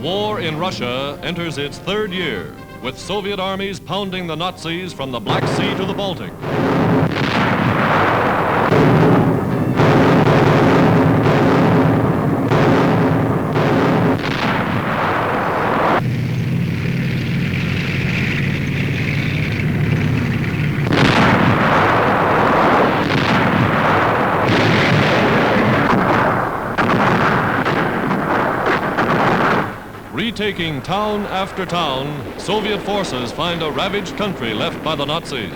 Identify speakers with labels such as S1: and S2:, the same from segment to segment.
S1: war in Russia enters its third year, with Soviet armies pounding the Nazis from the Black Sea to the Baltic. Retaking town after town, Soviet forces find a ravaged country left by the Nazis.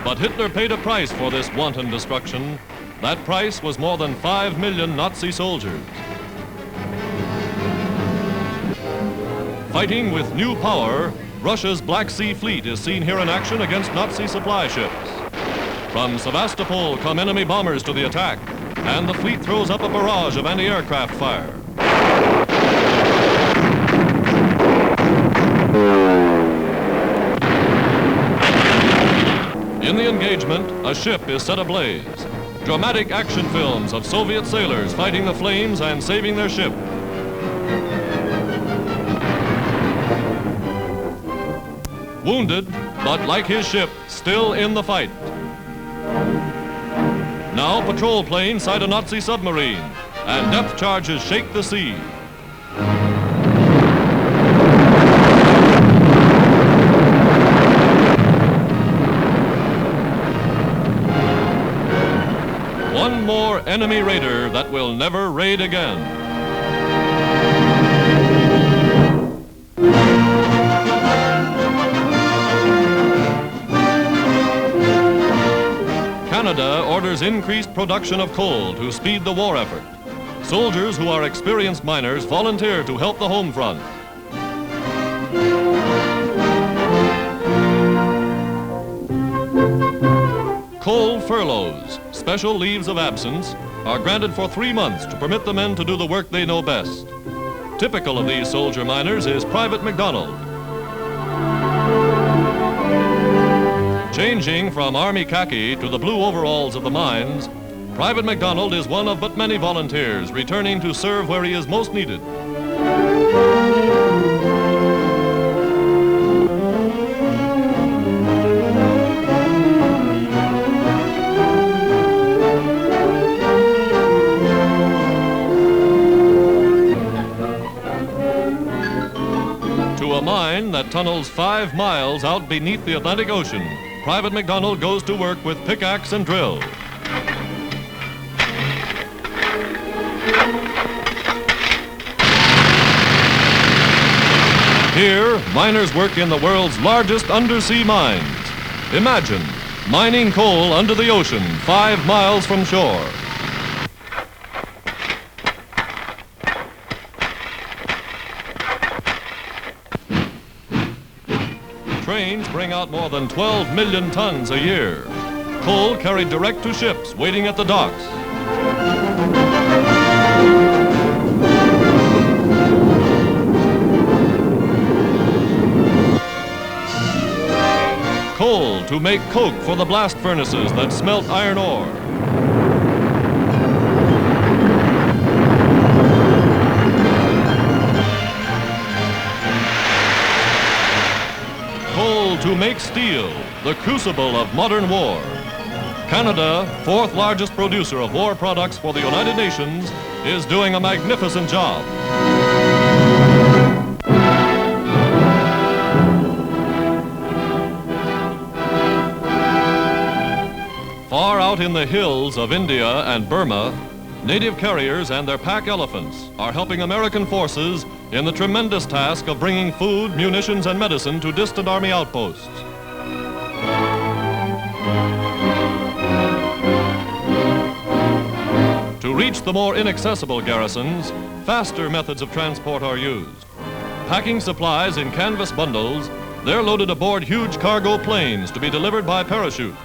S1: But Hitler paid a price for this wanton destruction. That price was more than 5 million Nazi soldiers. Fighting with new power, Russia's Black Sea Fleet is seen here in action against Nazi supply ships. From Sevastopol come enemy bombers to the attack, and the fleet throws up a barrage of anti-aircraft fire. In the engagement, a ship is set ablaze. Dramatic action films of Soviet sailors fighting the flames and saving their ship. Wounded, but like his ship, still in the fight. Now patrol planes sight a Nazi submarine, and depth charges shake the sea. One more enemy raider that will never raid again. Canada orders increased production of coal to speed the war effort. Soldiers who are experienced miners volunteer to help the home front. Coal furloughs, special leaves of absence, are granted for 3 months to permit the men to do the work they know best. Typical of these soldier miners is Private McDonald. Changing from Army khaki to the blue overalls of the mines, Private McDonald is one of but many volunteers returning to serve where he is most needed. To a mine that tunnels 5 miles out beneath the Atlantic Ocean, Private McDonald goes to work with pickaxe and drill. Here, miners work in the world's largest undersea mines. Imagine mining coal under the ocean 5 miles from shore. Trains bring out more than 12 million tons a year. Coal carried direct to ships waiting at the docks. Coal to make coke for the blast furnaces that smelt iron ore. Coal to make steel, the crucible of modern war. Canada, 4th largest producer of war products for the United Nations, is doing a magnificent job. Far out in the hills of India and Burma, native carriers and their pack elephants are helping American forces in the tremendous task of bringing food, munitions, and medicine to distant army outposts. To reach the more inaccessible garrisons, faster methods of transport are used. Packing supplies in canvas bundles, they're loaded aboard huge cargo planes to be delivered by parachute.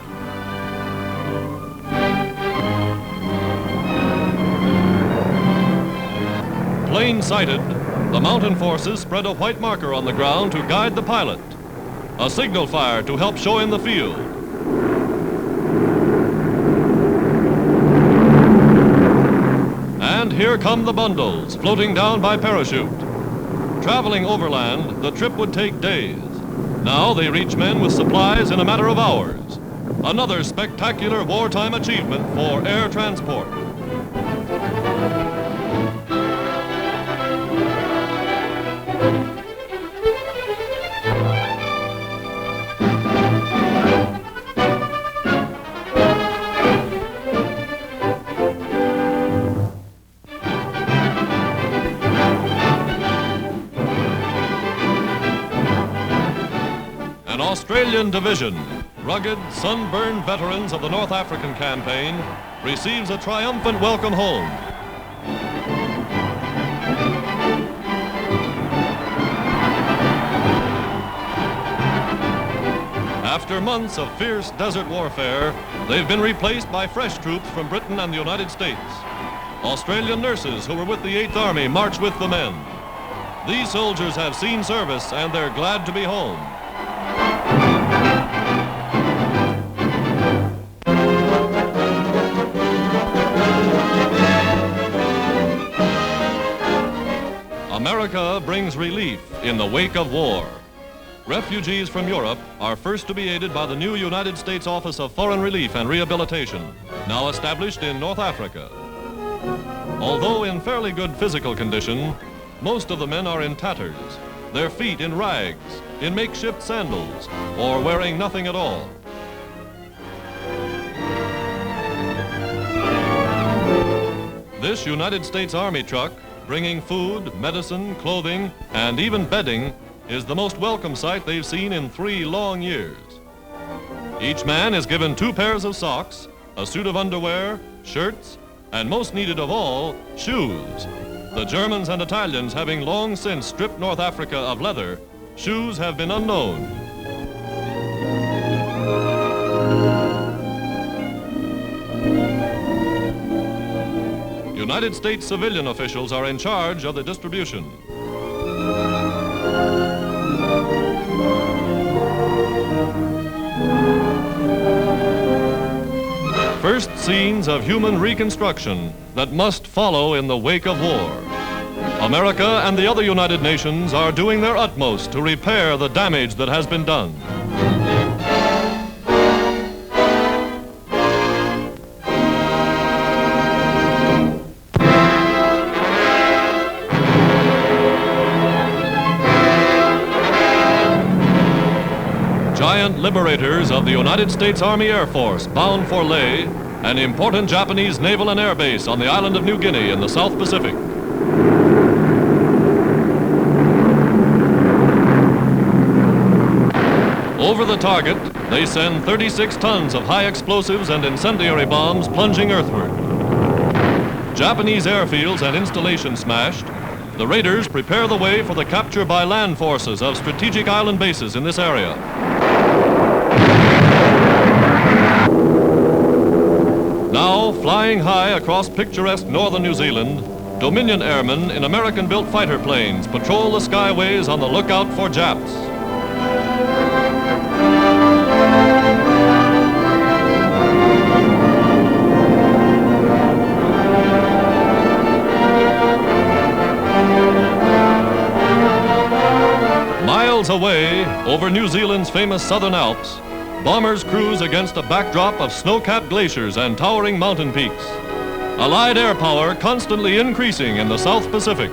S1: Plane sighted, the mountain forces spread a white marker on the ground to guide the pilot. A signal fire to help show him the field. And here come the bundles, floating down by parachute. Traveling overland, the trip would take days. Now they reach men with supplies in a matter of hours. Another spectacular wartime achievement for air transport. An Australian division, rugged, sunburned veterans of the North African campaign, receives a triumphant welcome home. After months of fierce desert warfare, they've been replaced by fresh troops from Britain and the United States. Australian nurses who were with the 8th Army march with the men. These soldiers have seen service and they're glad to be home. America brings relief in the wake of war. Refugees from Europe are first to be aided by the new United States Office of Foreign Relief and Rehabilitation, now established in North Africa. Although in fairly good physical condition, most of the men are in tatters, their feet in rags, in makeshift sandals, or wearing nothing at all. This United States Army truck, bringing food, medicine, clothing, and even bedding, is the most welcome sight they've seen in 3 long years. Each man is given 2 pairs of socks, a suit of underwear, shirts, and most needed of all, shoes. The Germans and Italians having long since stripped North Africa of leather, shoes have been unknown. United States civilian officials are in charge of the distribution. First scenes of human reconstruction that must follow in the wake of war. America and the other United Nations are doing their utmost to repair the damage that has been done. Giant Liberators of the United States Army Air Force bound for Lae, an important Japanese naval and air base on the island of New Guinea in the South Pacific. Over the target, they send 36 tons of high explosives and incendiary bombs plunging earthward. Japanese airfields and installations smashed, the raiders prepare the way for the capture by land forces of strategic island bases in this area. Now, flying high across picturesque northern New Zealand, Dominion airmen in American-built fighter planes patrol the skyways on the lookout for Japs. Miles away, over New Zealand's famous Southern Alps, bombers cruise against a backdrop of snow-capped glaciers and towering mountain peaks. Allied air power constantly increasing in the South Pacific.